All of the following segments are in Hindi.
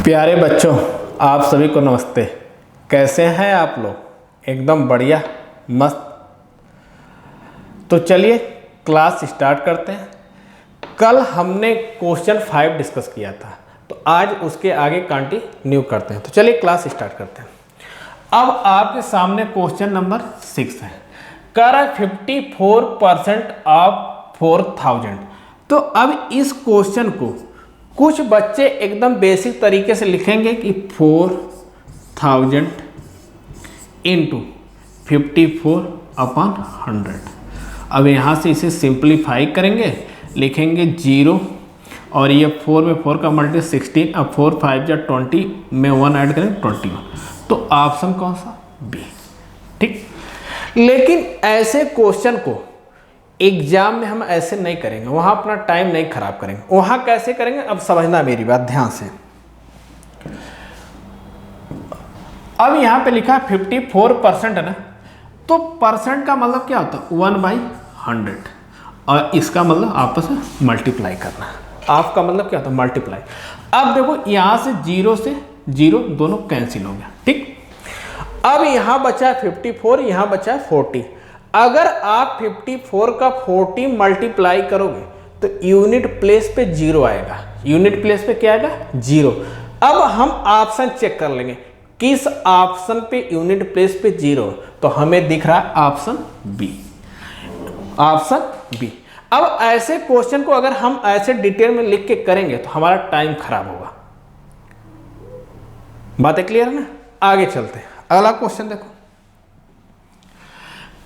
प्यारे बच्चों, आप सभी को नमस्ते। कैसे हैं आप लोग? एकदम बढ़िया, मस्त। तो चलिए क्लास स्टार्ट करते हैं। कल हमने क्वेश्चन 5 डिस्कस किया था, तो आज उसके आगे कंटिन्यू करते हैं। तो चलिए क्लास स्टार्ट करते हैं। अब आपके सामने क्वेश्चन नंबर 6 है। कर 54% ऑफ 4000। तो अब इस क्वेश्चन को कुछ बच्चे एकदम बेसिक तरीके से लिखेंगे कि 4000 इंटू 54/100। अब यहाँ से इसे सिंप्लीफाई करेंगे, लिखेंगे 0 और ये 4 में 4 का मल्टी 16। अब 4 5 या 20 में 1 ऐड करें 21। तो ऑप्शन कौन सा? बी। ठीक। लेकिन ऐसे क्वेश्चन को एग्जाम में हम ऐसे नहीं करेंगे, वहां अपना टाइम नहीं खराब करेंगे। वहां कैसे करेंगे? अब समझना मेरी बात ध्यान से। अब यहां पे लिखा 54% है ना, तो परसेंट का मतलब क्या होता है? 1/100। और इसका मतलब आपस में मल्टीप्लाई करना। आपका मतलब क्या होता है? मल्टीप्लाई। अब देखो यहां से 0 से 0 दोनों कैंसिल हो गया। ठीक। अब यहां बचा है 54, यहां बचा है 40। अगर आप 54 का 40 मल्टीप्लाई करोगे तो यूनिट प्लेस पे 0 आएगा। यूनिट प्लेस पे क्या आएगा? 0। अब हम ऑप्शन चेक कर लेंगे किस ऑप्शन पे यूनिट प्लेस पे 0, तो हमें दिख रहा है ऑप्शन बी। Option B. अब ऐसे क्वेश्चन को अगर हम ऐसे डिटेल में लिख के करेंगे तो हमारा टाइम खराब होगा। बातें क्लियर है ना? आगे चलते हैं। अगला क्वेश्चन देखो।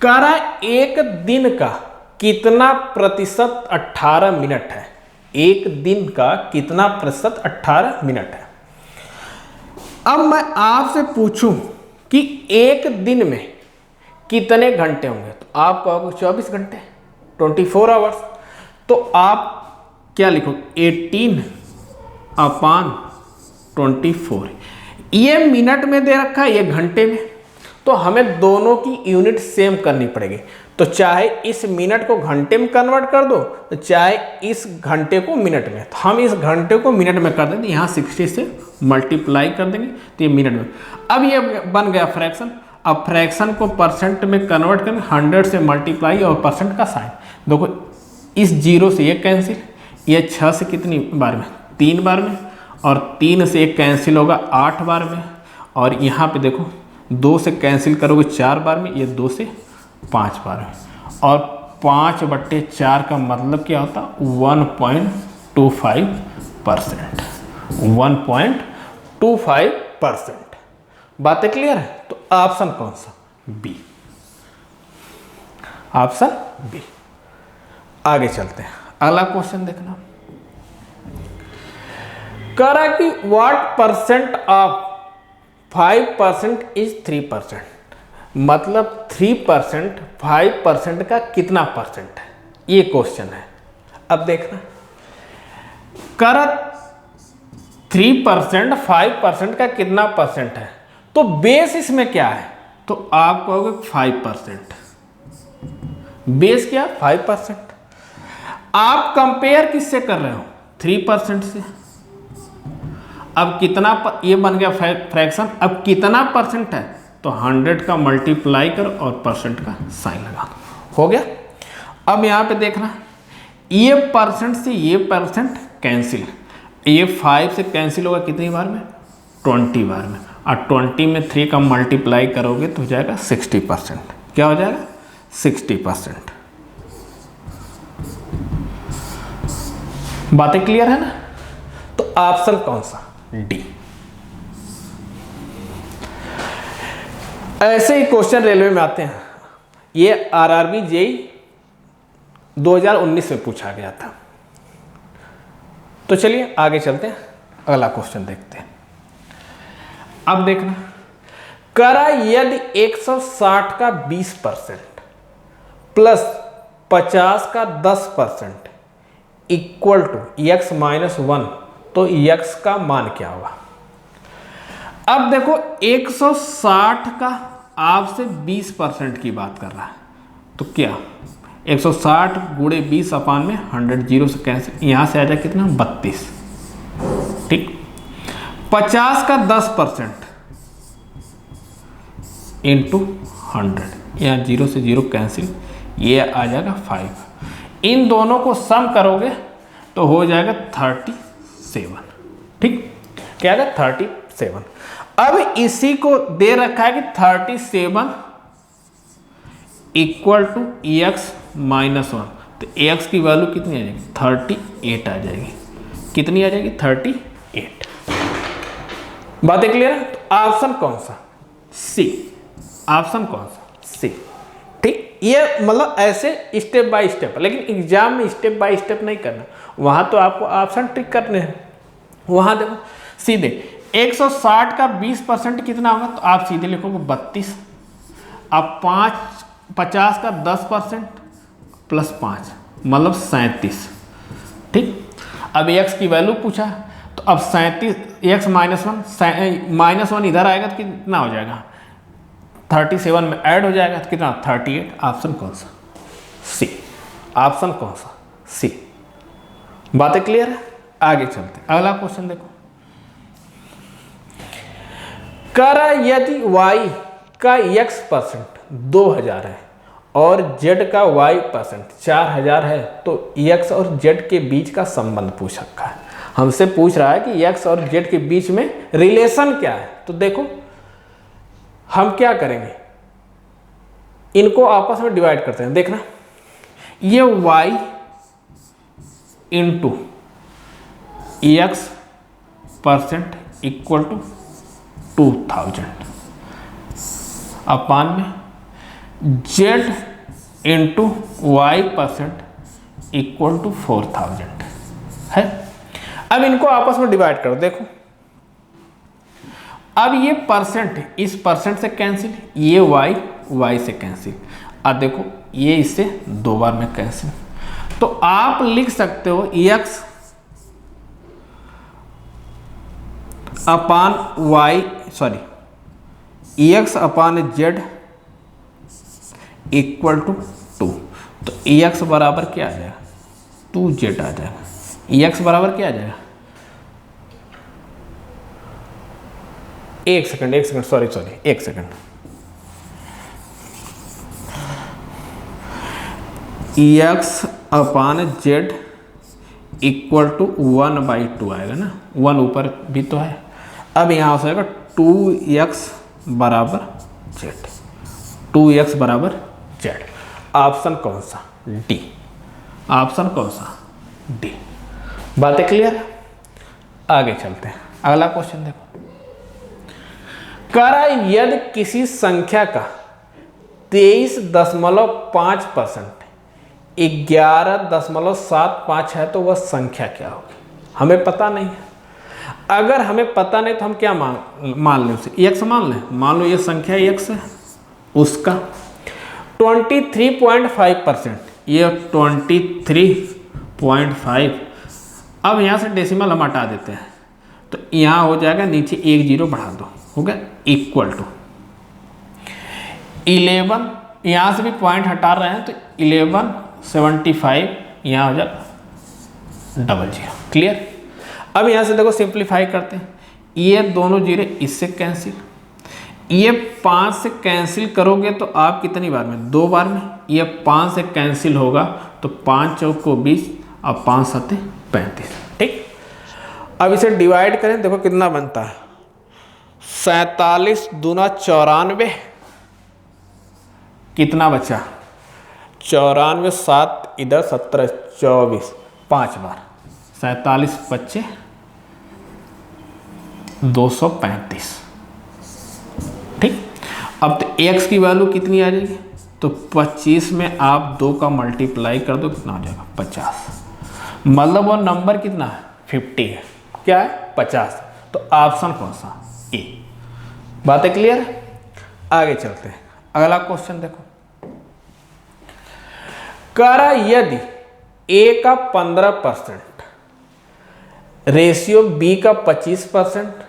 करा एक दिन का कितना प्रतिशत 18 मिनट है? एक दिन का कितना प्रतिशत 18 मिनट है? अब मैं आपसे पूछूं कि एक दिन में कितने घंटे होंगे, तो आप कहोगे 24 घंटे, 24 आवर्स। तो आप क्या लिखोगे? 18/24। ये मिनट में दे रखा है, ये घंटे में, तो हमें दोनों की यूनिट सेम करनी पड़ेगी। तो चाहे इस मिनट को घंटे में कन्वर्ट कर दो, तो चाहे इस घंटे को मिनट में। तो हम इस घंटे को मिनट में कर देंगे, यहाँ 60 से मल्टीप्लाई कर देंगे तो ये मिनट में। अब ये बन गया फ्रैक्शन। अब फ्रैक्शन को परसेंट में कन्वर्ट करेंगे, 100 से मल्टीप्लाई और परसेंट का साइन। देखो इस 0 से ये कैंसिल, ये 6 से कितनी बार में? 3 बार में। और 3 से एक कैंसिल होगा 8 बार में। और यहाँ पे देखो 2 से कैंसिल करोगे 4 बार में, ये 2 से 5 बार में। और 5/4 का मतलब क्या होता? 1.25%। 1.25%। बातें क्लियर है? तो ऑप्शन कौन सा? बी। Option B. आगे चलते हैं। अगला क्वेश्चन देखना। करा कि व्हाट परसेंट ऑफ 5% इज 3%। मतलब 3% 5% का कितना परसेंट है? ये क्वेश्चन है। अब देखना, कर 3% 5% का कितना परसेंट है, तो बेस इसमें क्या है? तो आप कहोगे 5%। बेस क्या? 5%। आप कंपेयर किससे कर रहे हो? 3% से। अब कितना ये बन गया फ्रैक्शन। अब कितना परसेंट है? तो 100 का मल्टीप्लाई कर और परसेंट का साइन लगा दो, हो गया। अब यहाँ पे देखना, ये परसेंट से ये परसेंट कैंसिल, ये 5 से कैंसिल होगा कितनी बार में? 20 बार में। और 20 में 3 का मल्टीप्लाई करोगे तो हो जाएगा 60%। क्या हो जाएगा? 60%। बातें क्लियर है ना? तो ऑप्शन कौन सा? डी। ऐसे ही क्वेश्चन रेलवे में आते हैं। ये आरआरबी जेई 2019 में पूछा गया था। तो चलिए आगे चलते हैं, अगला क्वेश्चन देखते हैं। अब देखना, करा यदि 160 का 20% प्लस 50 का 10% इक्वल टू x - 1, तो x का मान क्या होगा? अब देखो 160 का आपसे 20% की बात कर रहा है, तो क्या 160 गुणे 20 अपान में 100, 0 से कैंसिल, यहाँ से आ जाए कितना? 32। ठीक। 50 का 10% इंटू 100, यहाँ 0 से 0 कैंसिल, ये आ जाएगा 5। इन दोनों को सम करोगे तो हो जाएगा 37। ठीक, क्या है 37। अब इसी को दे रखा है कि 37 इक्वल टू एक्स माइनस 1, तो एक्स की वैल्यू कितनी आ जाएगी 38 आ जाएगी। कितनी आ जाएगी 38। बातें क्लियर है? तो ऑप्शन कौन सा? सी। ऑप्शन कौन सा? सी। ठीक, ये मतलब ऐसे स्टेप बाय स्टेप, लेकिन एग्जाम में स्टेप बाय स्टेप नहीं करना, वहां तो आपको ऑप्शन ट्रिक करने हैं। वहां देखो सीधे 160 का 20% कितना होगा, तो आप सीधे लिखोगे 32। अब 50 का 10% प्लस 5 मतलब 37। ठीक, अब x की वैल्यू पूछा, तो अब 37 x माइनस वन इधर आएगा तो कितना हो जाएगा 37 में ऐड हो जाएगा तो कितना 38। ऑप्शन कौन सा? सी। ऑप्शन कौन सा? सी। बातें क्लियर है? आगे चलते, अगला क्वेश्चन देखो। करा यदि y का x% 2000 है और z का y% 4000 है, तो x और z के बीच का संबंध पूछ रखा है। हमसे पूछ रहा है कि x और z के बीच में रिलेशन क्या है। तो देखो हम क्या करेंगे, इनको आपस में डिवाइड करते हैं। देखना, ये y into x% equal to 2000 upon में z into y% equal to 4000 है। अब इनको आपस में डिवाइड करो। देखो अब ये परसेंट इस परसेंट से कैंसिल, ये y से कैंसिल, अब देखो ये इससे 2 बार में कैंसिल, तो आप लिख सकते हो x upon x upon z equal to 2। तो x बराबर क्या आ जाएगा 2z आ जाएगा। x बराबर क्या आ जाएगा, एक सेकंड सॉरी एक second, x upon z equal to 1/2 आएगा ना, 1 ऊपर भी तो है। अब यहाँ हो जाएगा 2x बराबर z, 2x बराबर z। ऑप्शन कौन सा? डी। ऑप्शन कौन सा? डी। बातें क्लियर? आगे चलते हैं, अगला क्वेश्चन देखो। करा यदि किसी संख्या का 23.5% 11.75 है तो वह संख्या क्या होगी? हमें पता नहीं है। अगर हमें पता नहीं तो हम क्या मान लें उसे, x मान लें। मान लो ये संख्या x है, उसका 23.5%, ये 23.5। अब यहाँ से डेसिमल हम हटा देते हैं, तो यहाँ हो जाएगा नीचे 1 0 बढ़ा दो, हो गया इक्वल टू 11। यहाँ से भी पॉइंट हटा रहे हैं तो 1175, यहाँ हो जाएगा 00। क्लियर? अब यहाँ से देखो सिंप्लीफाई करते हैं, ये दोनों जीरो इससे कैंसिल, ये 5 से कैंसिल करोगे तो आप कितनी बार में 2 बार में, ये 5 से कैंसिल होगा तो 5 चौक को 20 और 5 7 35। ठीक, अब इसे डिवाइड करें, देखो कितना बनता है 47 दूना 94, कितना बचा 94, 7 इधर 17 24, 5 बार 47 25 235। ठीक, अब तो x की वैल्यू कितनी आ जाएगी, तो 25 में आप 2 का मल्टीप्लाई कर दो, कितना हो जाएगा 50। मतलब वो नंबर कितना है 50 है, क्या है 50। तो ऑप्शन कौन सा? ए। बातें क्लियर है? आगे चलते हैं, अगला क्वेश्चन देखो। करा यदि a का 15%, रेशियो b का 25%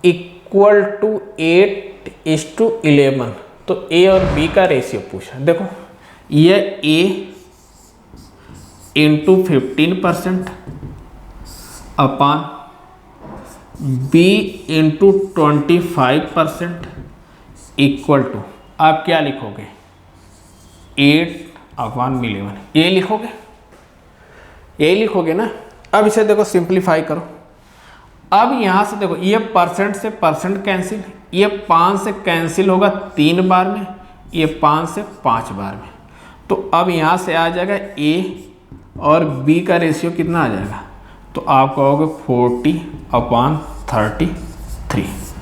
इक्वल टू 8:11, तो a और b का रेशियो पूछा। देखो ये a into 15% upon B into 25% equal to, आप क्या लिखोगे 8/11, ये लिखोगे, यही लिखोगे ना। अब इसे देखो सिंप्लीफाई करो। अब यहाँ से देखो ये परसेंट से परसेंट कैंसिल, ये 5 से कैंसिल होगा 3 बार में, ये 5 से 5 बार में। तो अब यहाँ से आ जाएगा ए और बी का रेशियो कितना आ जाएगा, तो आप कहोगे 40/33।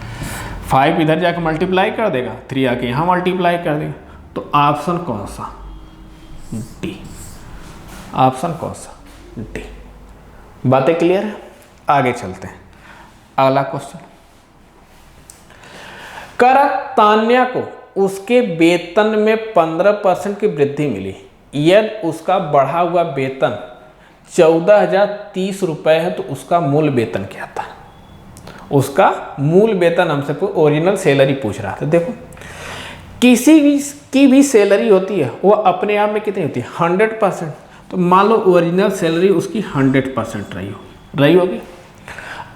5 इधर जाकर मल्टीप्लाई कर देगा, 3 आके यहाँ मल्टीप्लाई कर देगा। तो ऑप्शन कौन सा, डी। ऑप्शन कौन सा, डी। बातें क्लियर है? आगे चलते हैं। अगला क्वेश्चन, करा तान्या को उसके वेतन में 15% की वृद्धि मिली, यदि उसका बढ़ा हुआ वेतन 14,030 रुपये है तो उसका मूल वेतन क्या था। उसका मूल वेतन हमसे ओरिजिनल सैलरी पूछ रहा था। देखो किसी भी की भी सैलरी होती है वो अपने आप में कितनी होती है 100%। तो मान लो ओरिजिनल सैलरी उसकी 100% रही होगी।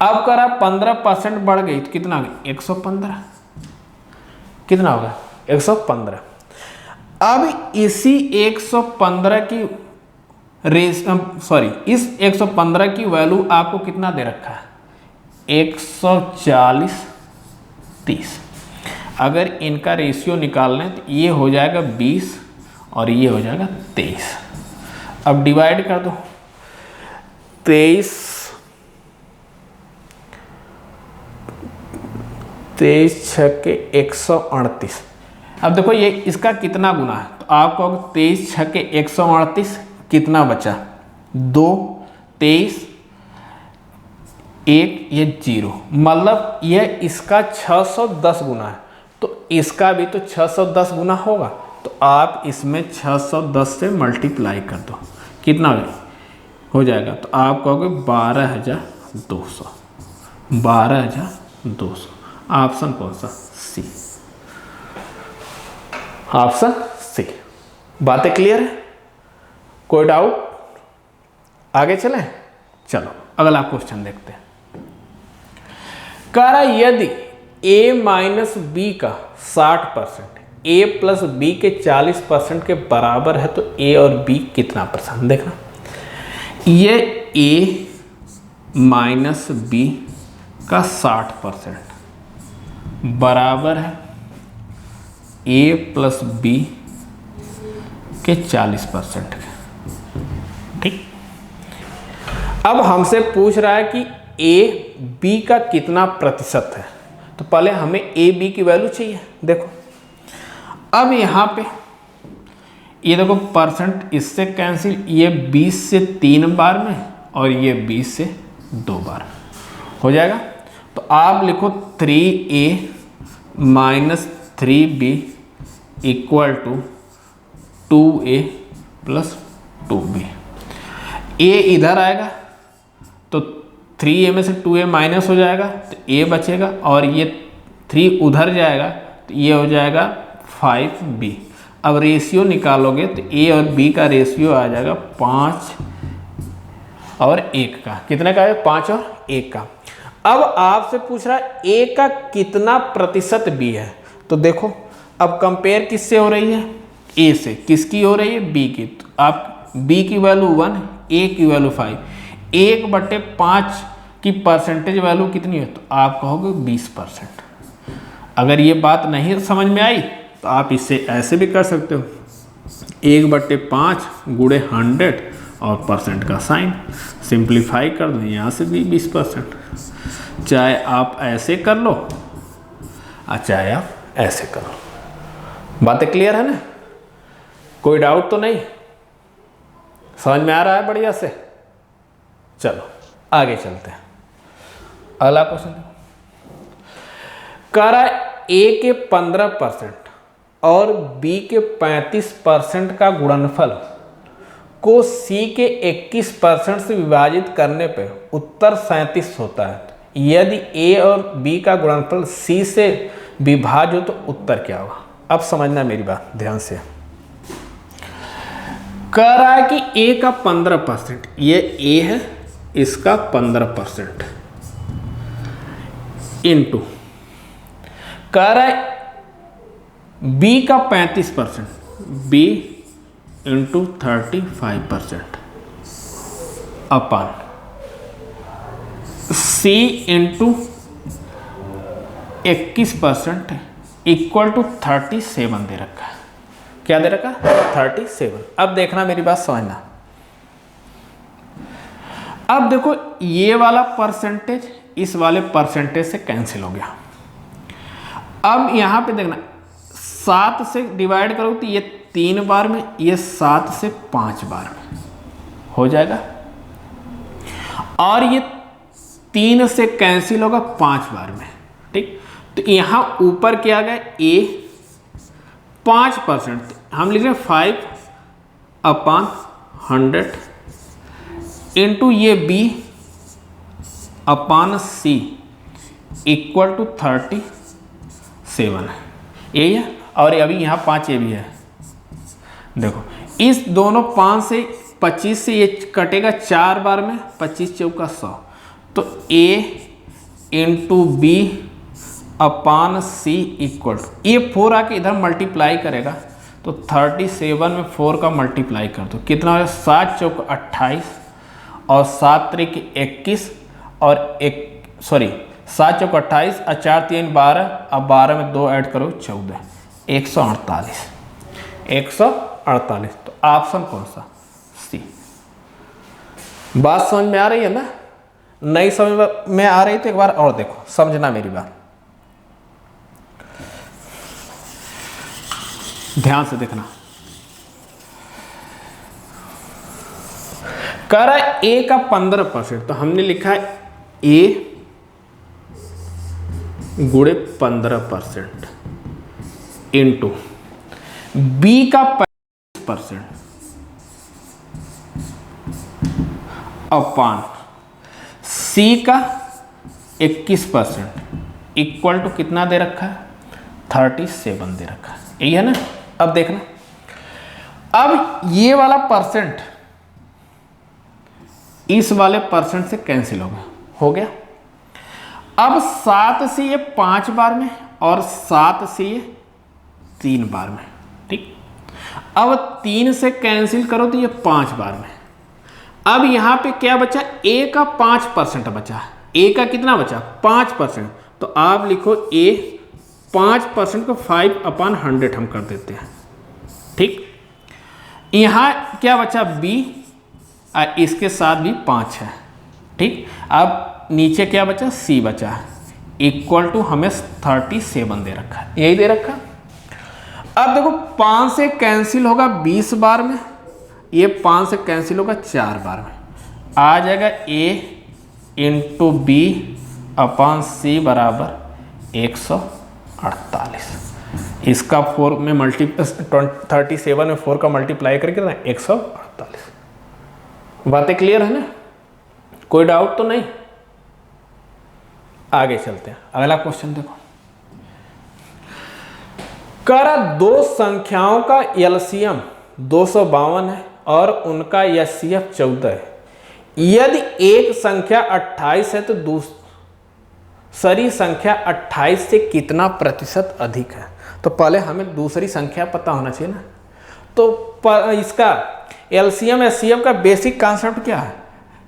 अब करा 15% बढ़ गई तो कितना होगा 115, कितना होगा 115। अब इसी 115 की इस 115 की वैल्यू आपको कितना दे रखा है 140/30। अगर इनका रेशियो निकाल लें तो ये हो जाएगा 20 और ये हो जाएगा 23। अब डिवाइड कर दो, 23 6 × 138। अब देखो ये इसका कितना गुना है, तो आप कहोगे 23 6 × 138 कितना बचा 2, 23, 1, ये 0, मतलब यह इसका 610 गुना है। तो इसका भी तो 610 गुना होगा। तो आप इसमें 610 से मल्टीप्लाई कर दो, कितना हो जाएगा, तो आप कहोगे 12,200। 12,200। ऑप्शन कौन सा, सी। Option C. बातें क्लियर है? कोई डाउट? आगे चलें? चलो अगला क्वेश्चन देखते हैं। कह रहा यदि a माइनस बी का 60% a प्लस बी के 40% के बराबर है तो a और b कितना परसेंट। देखना ये a माइनस बी का 60% बराबर है a प्लस बी के 40% के। ठीक, अब हमसे पूछ रहा है कि a b का कितना प्रतिशत है। तो पहले हमें a b की वैल्यू चाहिए। देखो अब यहाँ पे ये देखो परसेंट इससे कैंसिल, ये 20 से 3 बार में और ये 20 से 2 बार हो जाएगा। तो आप लिखो 3a minus 3b equal to 2a plus 2b। a इधर आएगा तो 3a में से 2a माइनस हो जाएगा तो a बचेगा, और ये 3 उधर जाएगा तो ये हो जाएगा 5b। अब रेशियो निकालोगे तो a और b का रेशियो आ जाएगा 5 और 1 का। कितने का है 5 और 1 का। अब आपसे पूछ रहा है a का कितना प्रतिशत b है। तो देखो अब कंपेयर किससे हो रही है, a से। किसकी हो रही है, b की। तो आप b की वैल्यू 1, a की वैल्यू 5, 1/5 की परसेंटेज वैल्यू कितनी है, तो आप कहोगे 20%। अगर ये बात नहीं समझ में आई तो आप इससे ऐसे भी कर सकते हो, 1/5 गुणे 100 और परसेंट का साइन, सिंप्लीफाई कर दो, यहाँ से भी 20%। चाहे आप ऐसे कर लो और चाहे आप ऐसे कर लो। बातें क्लियर है ना? कोई डाउट तो नहीं? समझ में आ रहा है बढ़िया से? चलो आगे चलते हैं। अगला क्वेश्चन कह रहा है a के 15% और b के 35% का गुणनफल को c के 21% से विभाजित करने पे उत्तर 37 होता है। यदि a और b का गुणनफल c से विभाज्य हो तो उत्तर क्या होगा। अब समझना मेरी बात ध्यान से। कह रहा है कि a का 15%, ये a है, इसका 15%, इंटू कह रहा है बी का 35%, B into 35% upon C into 21% equal to 37 दे रखा है। क्या दे रखा? 37। अब देखना, मेरी बात समझना। अब देखो ये वाला परसेंटेज इस वाले परसेंटेज से कैंसिल हो गया। अब यहां पे देखना 7 से डिवाइड करो तो ये 3 बार में, ये 7 से 5 बार में हो जाएगा, और ये 3 से कैंसिल होगा 5 बार में। ठीक, तो यहां ऊपर क्या गया ए 5%, हम लिख रहे हैं 5/100 इंटू ये B upon C equal to 37 है, यही है। और अभी यहाँ 5 ये भी है। देखो इस दोनों 5 से 25 से ये कटेगा 4 बार में, 25 चौका 100, तो A into B upon C equal to ये 4 आके इधर मल्टीप्लाई करेगा तो 37 में 4 का मल्टीप्लाई कर दो, कितना हो 7 चौक 28 और 7 त्रिक 21 और 7 चौक 28 और 4 3 12, अब 12 में 2 ऐड करो 14, 148। 148, तो ऑप्शन कौन सा? सी। बात समझ में आ रही है ना? नहीं समझ में आ रही तो एक बार और देखो, समझना मेरी बात, ध्यान से देखना। कह रहा है ए का 15%, तो हमने लिखा है ए गुणे 15% इंटू बी का 25% अपान सी का 21% इक्वल टू कितना दे रखा है? 37 दे रखा है, यही है ना? अब देखना, अब ये वाला परसेंट इस वाले परसेंट से कैंसिल हो गया। अब 7 से ये 5 बार में और 7 से ये 3 बार में। ठीक, अब 3 से कैंसिल करो तो ये 5 बार में। अब यहां पे क्या बचा? ए का 5% बचा। ए का कितना बचा? 5%। तो आप लिखो ए 5% को 5/100 हम कर देते हैं। ठीक, यहां क्या बचा? बी, इसके साथ भी 5 है। ठीक, अब नीचे क्या बचा? सी बचा है, इक्वल टू हमें 37 दे रखा है, यही दे रखा। अब देखो 5 से कैंसिल होगा 20 बार में, ये 5 से कैंसिल होगा 4 बार में, आ जाएगा ए इंटू बी अपान सी बराबर 148। इसका 4 में 37 में 4 का मल्टीप्लाई करके ना 148। बातें क्लियर है ना? कोई डाउट तो नहीं? आगे चलते हैं, अगला क्वेश्चन देखो। करा दो संख्याओं का एलसीएम 252 है और उनका एचसीएफ 14 है। यदि एक संख्या 28 है तो दूसरी संख्या 28 से कितना प्रतिशत अधिक है? तो पहले हमें दूसरी संख्या पता होना चाहिए ना। तो इसका एलसीएम एचसीएफ का बेसिक कॉन्सेप्ट क्या है?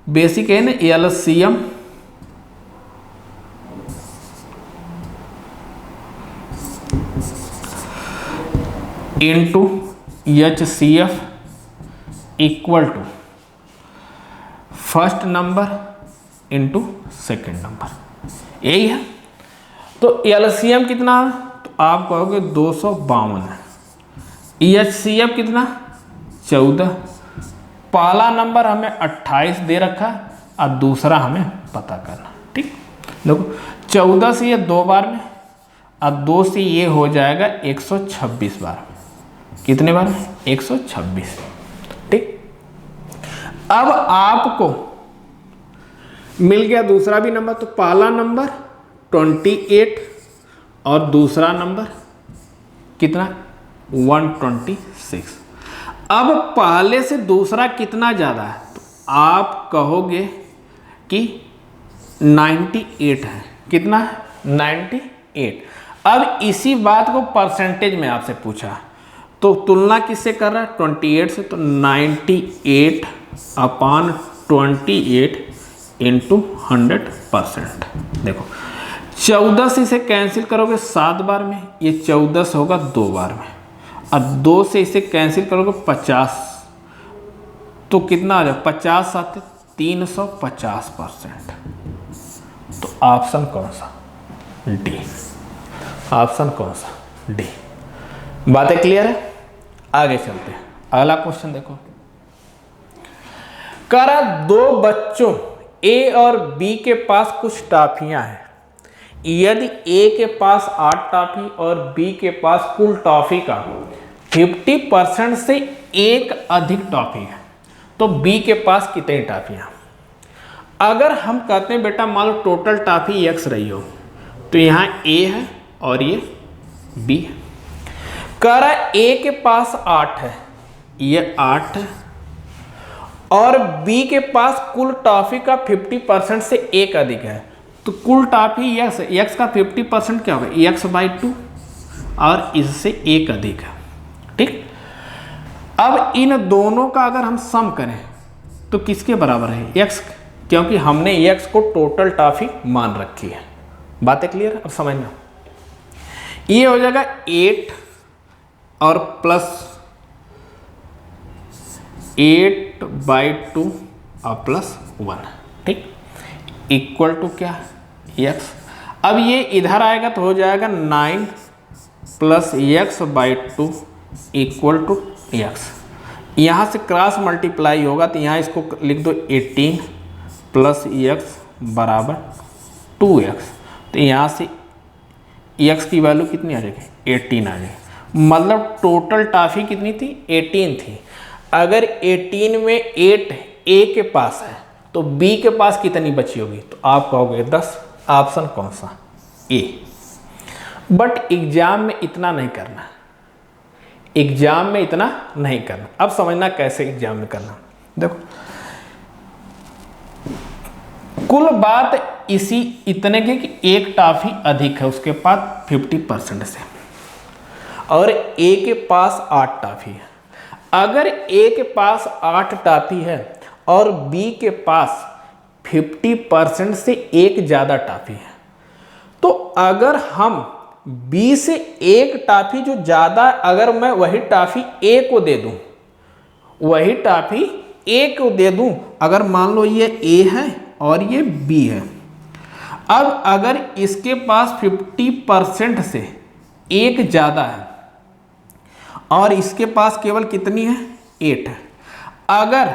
बेसिक है ना, LCM into HCF equal to first number into second number, यही है। तो एलसीएम कितना? तो आप कहोगे 252 है। एचसीएफ कितना? 14। पहला नंबर हमें 28 दे रखा और दूसरा हमें पता करना। ठीक, देखो 14 से ये 2 बार में और 2 से ये हो जाएगा 126 बार। कितने बार में? 126। ठीक, अब आपको मिल गया दूसरा भी नंबर। तो पहला नंबर 28 और दूसरा नंबर कितना? 126। अब पहले से दूसरा कितना ज़्यादा है? तो आप कहोगे कि 98 है। कितना है? 98। अब इसी बात को परसेंटेज में आपसे पूछा, तो तुलना किससे कर रहा है? 28 से। तो 98 अपॉन 28 इंटू 100%। देखो 14 से इसे कैंसिल करोगे 7 बार में, ये 14 से होगा 2 बार में, और 2 से इसे कैंसिल करोगे 50, तो कितना आ जाए? 50 साथ 350%। तो ऑप्शन कौन सा? डी। ऑप्शन कौन सा? डी। बातें क्लियर है? आगे चलते हैं। अगला क्वेश्चन देखो, करा 2 बच्चों ए और बी के पास कुछ टॉफियां हैं। यदि ए के पास 8 टॉफी और बी के पास कुल टॉफी का 50% से एक अधिक टॉफी है, तो बी के पास कितनी टॉफियां? अगर हम कहते हैं बेटा मान लो टोटल टॉफी x रही हो, तो यहाँ a है और ये b है। कह रहा है a के पास 8 है, ये 8 है, और b के पास कुल टॉफी का 50% से एक अधिक है, तो कुल टॉफी x का 50% क्या होगा? x/2, और इससे एक अधिक है। ठीक, अब इन दोनों का अगर हम सम करें तो किसके बराबर है? x, क्योंकि हमने x को टोटल टॉफी मान रखी है। बातें क्लियर? अब समझना, ये हो जाएगा 8 और प्लस 8/2 और प्लस 1, ठीक, इक्वल टू क्या? x। अब ये इधर आएगा तो हो जाएगा 9 plus x/2 equal to x। यहाँ से क्रॉस मल्टीप्लाई होगा तो यहाँ इसको लिख दो 18 प्लस x बराबर 2x। तो यहाँ से x की वैल्यू कितनी आ जाएगी? 18 आ जाएगी। मतलब टोटल टॉफी कितनी थी? 18 थी। अगर 18 में 8 a के पास है तो b के पास कितनी बची होगी? तो आप कहोगे 10। ऑप्शन कौन सा? ए। बट एग्जाम में इतना नहीं करना, एग्जाम में इतना नहीं करना। अब समझना कैसे एग्जाम में करना। देखो कुल बात इसी इतने की कि एक टॉफी अधिक है उसके पास 50% से, और ए के पास 8 टॉफी है। अगर ए के पास 8 टॉफी है और बी के पास 50% से एक ज़्यादा टॉफी है, तो अगर हम बी से एक टॉफी जो ज़्यादा, अगर मैं वही टॉफी ए को दे दूं, वही टॉफी ए को दे दूं, अगर मान लो ये ए है और ये बी है, अब अगर इसके पास 50% से एक ज़्यादा है और इसके पास केवल कितनी है? 8 है। अगर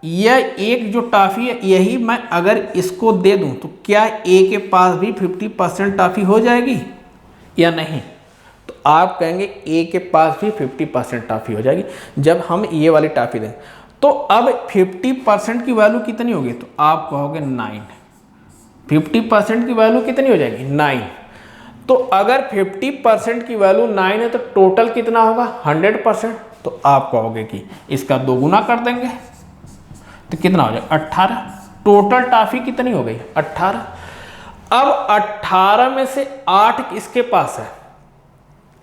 यह एक जो टॉफी है यही मैं अगर इसको दे दूं तो क्या ए के पास भी 50% टॉफी हो जाएगी या नहीं? तो आप कहेंगे ए के पास भी 50% टॉफी हो जाएगी जब हम ये वाली टॉफी दें। तो अब 50% की वैल्यू कितनी होगी? तो आप कहोगे 9। 50% की वैल्यू कितनी हो जाएगी? 9। तो अगर 50% की वैल्यू 9 है तो टोटल कितना होगा? 100%। तो आप कहोगे कि इसका 2 गुना कर देंगे तो कितना हो जाएगा? 18। टोटल टॉफी कितनी हो गई? 18। अब 18 में से 8 किसके पास है?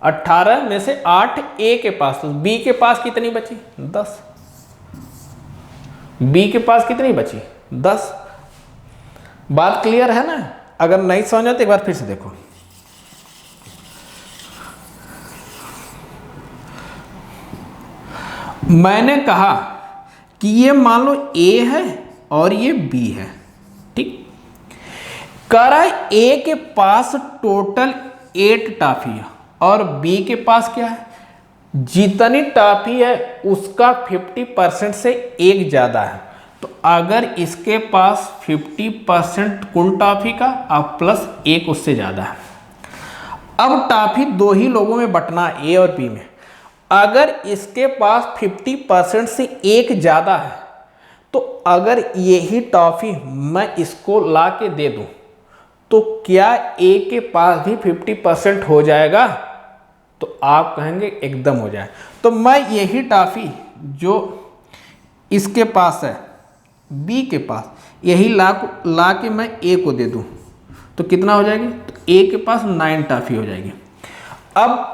18 में से 8 ए के पास, तो बी के पास कितनी बची? 10। बी के पास कितनी बची? 10। बात क्लियर है ना? अगर नहीं समझा तो एक बार फिर से देखो। मैंने कहा कि ये मान लो ए है और ये बी है, ठीक। कह रहा है ए के पास टोटल 8 टॉफी है और बी के पास क्या है? जितनी टॉफी है उसका 50% से एक ज़्यादा है। तो अगर इसके पास 50% कुल टॉफी का और प्लस एक उससे ज़्यादा है। अब टॉफी 2 ही लोगों में बंटना, ए और बी में। अगर इसके पास 50% से एक ज़्यादा है तो अगर यही टॉफी मैं इसको ला के दे दूं तो क्या ए के पास भी 50% हो जाएगा? तो आप कहेंगे एकदम हो जाए। तो मैं यही टॉफी जो इसके पास है बी के पास, यही ला के मैं ए को दे दूं तो कितना हो जाएगी? तो ए के पास 9 टॉफी हो जाएगी। अब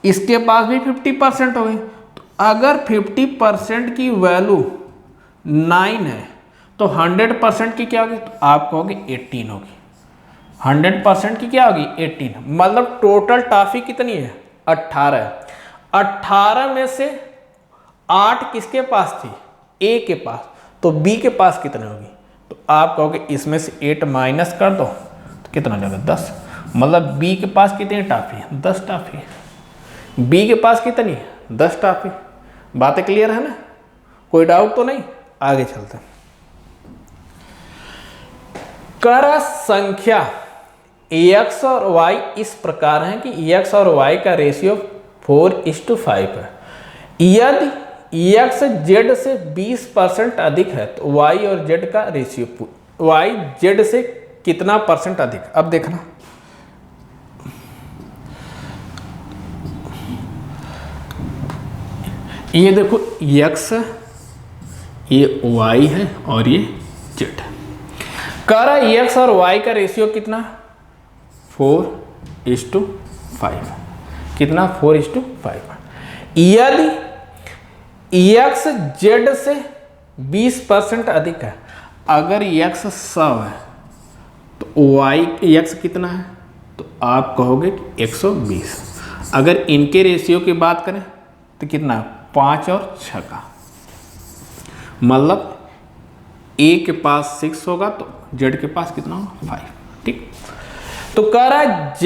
इसके पास भी 50% हो गई, तो अगर 50% की वैल्यू 9 है तो 100% की क्या होगी, तो आप कहोगे 18 होगी। 100% की क्या होगी 18, मतलब टोटल टॉफी कितनी है 18 है। 18 में से 8 किसके पास थी, ए के पास, तो बी के पास कितने होगी, तो आप कहोगे इसमें से 8 माइनस कर दो तो कितना जाएगा 10, मतलब बी के पास कितनी टॉफी है 10 टॉफी है। बी के पास कितनी है 10 टॉफी। बातें क्लियर है ना, कोई डाउट तो नहीं, आगे चलते हैं। कर संख्या x और y इस प्रकार है कि x और y का रेशियो 4:5 है। यदि x z से 20% अधिक है तो y और z का रेशियो y z से कितना परसेंट अधिक। अब देखना, ये देखो x है, ये y है और ये z है। कह रहा है x और y का रेशियो कितना 4:5, कितना 4:5। यदि x z से 20% अधिक है, अगर x 100 है तो y x कितना है, तो आप कहोगे 120। अगर इनके रेशियो की बात करें तो कितना 5 और 6 का, मतलब a के पास 6 होगा तो z के पास कितना होगा 5। ठीक, तो कह रहा है z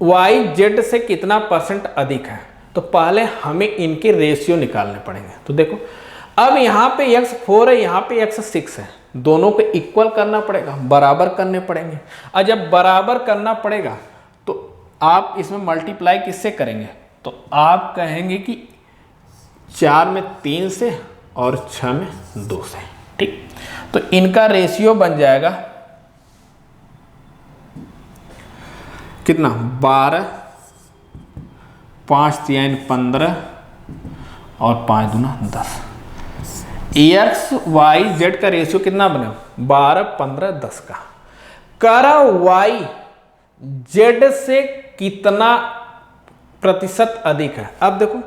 y z से कितना परसेंट अधिक है, तो पहले हमें इनके रेशियो निकालने पड़ेंगे। तो देखो अब यहाँ पे x 4 है, यहाँ पे x 6 है, दोनों को इक्वल करना पड़ेगा, बराबर करने पड़ेंगे। और जब बराबर करना पड़ेगा तो आप इसमें मल्टीप्लाई किससे करेंगे, तो आप कहेंगे कि 4 में 3 से और 6 में 2 से। ठीक, तो इनका रेशियो बन जाएगा कितना 12, 5 3 15 और 5 दूना 10। एक्स वाई जेड का रेशियो कितना बने 12, 15, 10 का। करा वाई जेड से कितना प्रतिशत अधिक है। अब देखो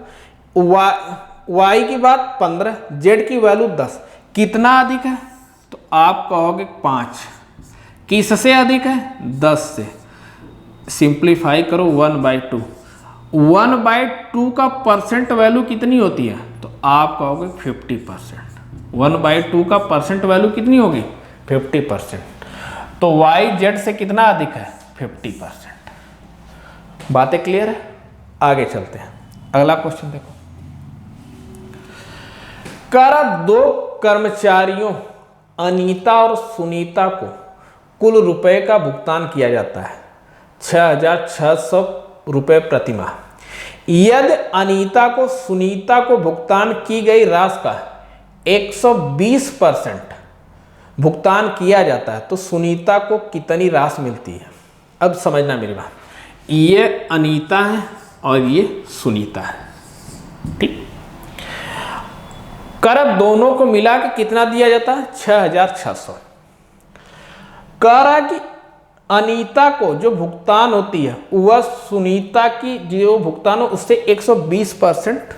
वाई की बात 15, जेड की वैल्यू 10, कितना अधिक है, तो आप कहोगे 5। किससे अधिक है 10 से। सिंप्लीफाई करो 1/2। 1/2 का परसेंट वैल्यू कितनी होती है, तो आप कहोगे 50%। 1/2 का परसेंट वैल्यू कितनी होगी 50%। तो वाई जेड से कितना अधिक है 50%। बातें क्लियर है, आगे चलते हैं। अगला क्वेश्चन देखो। करा 2 कर्मचारियों अनीता और सुनीता को कुल रुपए का भुगतान किया जाता है 6,600 रुपये प्रति माह। यदि अनीता को सुनीता को भुगतान की गई राशि का 120% भुगतान किया जाता है तो सुनीता को कितनी राशि मिलती है। अब समझना मेरी बात, ये अनीता है और ये सुनीता है, ठीक। कर दोनों को मिला के कितना दिया जाता है 6,600। कह रहा कि अनीता को जो भुगतान होती है वह सुनीता की जो भुगतान हो उससे 120%,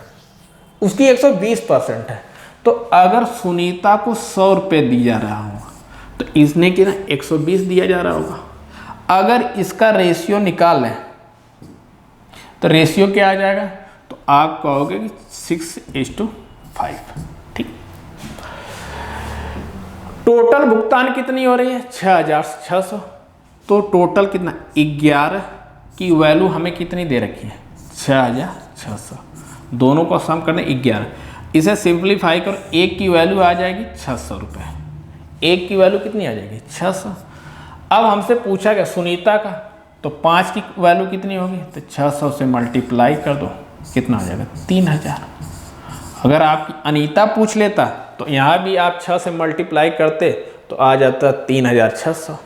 उसकी 120% है। तो अगर सुनीता को 100 रुपये दिया जा रहा होगा तो इसने कितना 120 दिया जा रहा होगा। अगर इसका रेशियो निकाल लें तो रेशियो क्या आ जाएगा, तो आप कहोगे कि 6:5, ठीक। टोटल भुगतान कितनी हो रही है 6,600। तो टोटल कितना 11 की वैल्यू हमें कितनी दे रखी है 6,600। दोनों को सम करने 11। इसे सिंप्लीफाई करो, एक की वैल्यू आ जाएगी 600 रुपये। एक की वैल्यू कितनी आ जाएगी 600। अब हमसे पूछा गया सुनीता का, तो 5 की वैल्यू कितनी होगी, तो 600 से मल्टीप्लाई कर दो, कितना आ जाएगा 3,000। अगर आपकी अनीता पूछ लेता तो यहाँ भी आप 6 से मल्टीप्लाई करते तो आ जाता 3,600।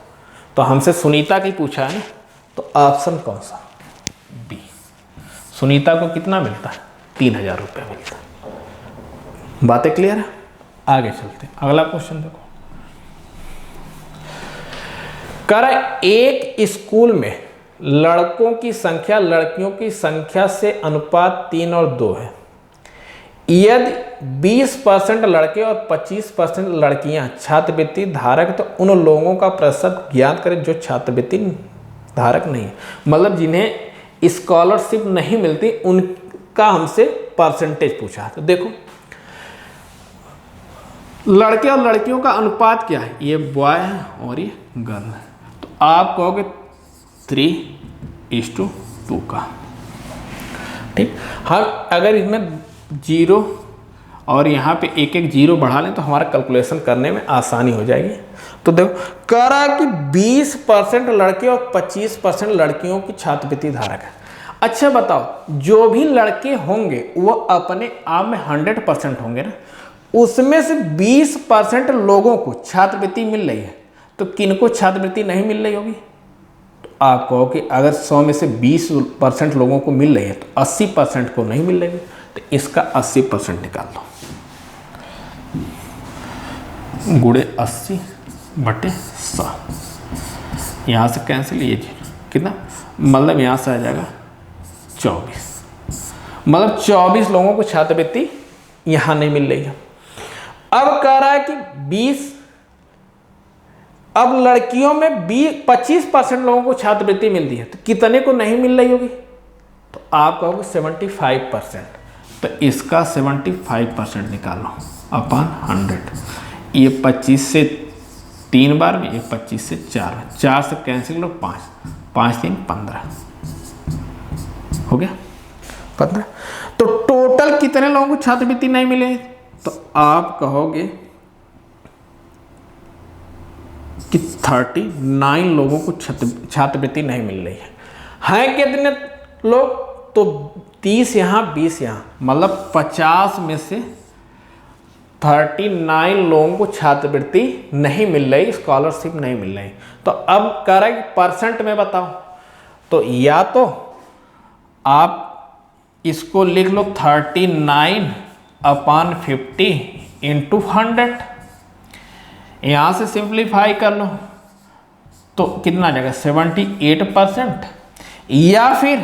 तो हमसे सुनीता की पूछा है ना, तो ऑप्शन कौन सा, बी। सुनीता को कितना मिलता है 3,000 रुपये मिलता है। बातें क्लियर है, आगे चलते हैं। अगला क्वेश्चन देखो। कर एक स्कूल में लड़कों की संख्या लड़कियों की संख्या से अनुपात 3 और 2 है। यदि 20% लड़के और 25% लड़कियां छात्रवृत्ति धारक, तो उन लोगों का प्रतिशत ज्ञात करें जो छात्रवृत्ति धारक नहीं है। मतलब जिन्हें स्कॉलरशिप नहीं मिलती उनका हमसे परसेंटेज पूछा। तो देखो लड़के और लड़कियों का अनुपात क्या है, ये बॉय है और ये गर्ल है। तो आप कहोगे 3:2 का। ठीक, हम अगर इसमें 0 और यहाँ पे एक एक 0 बढ़ा लें तो हमारा कैलकुलेशन करने में आसानी हो जाएगी। तो देखो कह रहा है कि 20% लड़के और 25% लड़कियों की छात्रवृत्ति धारक है। अच्छा बताओ, जो भी लड़के होंगे वो अपने आप में 100% होंगे ना, उसमें से 20% लोगों को छात्रवृत्ति मिल रही है, तो किनको छात्रवृत्ति नहीं मिल रही होगी? तो आप कहो कि अगर 100 में से 20% लोगों को मिल रही है तो 80% को नहीं मिल रही है, तो इसका 80% निकाल दो। गुणे 80/100, यहाँ से कैंसिल, ये कितना, मतलब यहाँ से आ जाएगा 24। मतलब 24 लोगों को छात्रवृत्ति यहाँ नहीं मिल रही है। अब कह रहा है कि 20, अब लड़कियों में 25% लोगों को छात्रवृत्ति मिलती है, तो कितने को नहीं मिल रही होगी? तो आप कहोगे 75%। तो इसका 75% निकालो अपॉन 100। ये 25 से 3 बार में, ये 25 से 4 में, 4 से कैंसिल लो, 5, 5 3 15 हो गया 15। तो टोटल कितने लोगों को छात्रवृत्ति नहीं मिले? तो आप कहोगे कि 39 लोगों को छात्रवृत्ति नहीं मिल रही है। हैं कितने लोग? तो 30 यहाँ 20 यहाँ, मतलब 50 में से 39 लोगों को छात्रवृत्ति नहीं मिल रही, स्कॉलरशिप नहीं मिल रही। तो अब कह रहा है कि परसेंट में बताओ। तो या तो आप इसको लिख लो 39/50 × 100, यहाँ से सिंप्लीफाई कर लो तो कितना आ जाएगा 78%। या फिर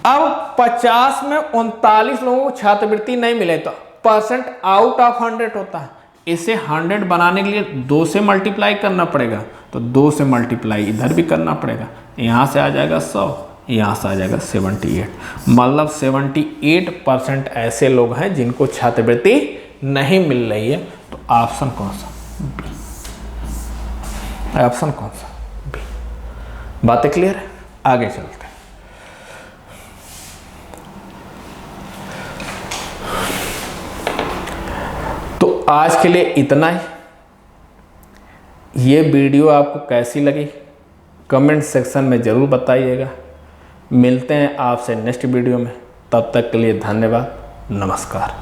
अब 50 में 39 लोगों को छात्रवृत्ति नहीं मिले तो परसेंट आउट ऑफ 100 होता है। इसे 100 बनाने के लिए 2 से मल्टीप्लाई करना पड़ेगा, तो 2 से मल्टीप्लाई इधर भी करना पड़ेगा। यहाँ से आ जाएगा 100, यहाँ से आ जाएगा 78। मतलब 78% ऐसे लोग हैं जिनको छात्रवृत्ति नहीं मिल रही है। तो ऑप्शन कौन सा? बी। ऑप्शन कौन सा? बी। बातें क्लियर है? आगे चलते हैं। तो आज के लिए इतना ही। ये वीडियो आपको कैसी लगी कमेंट सेक्शन में ज़रूर बताइएगा। मिलते हैं आपसे नेक्स्ट वीडियो में, तब तक के लिए धन्यवाद, नमस्कार।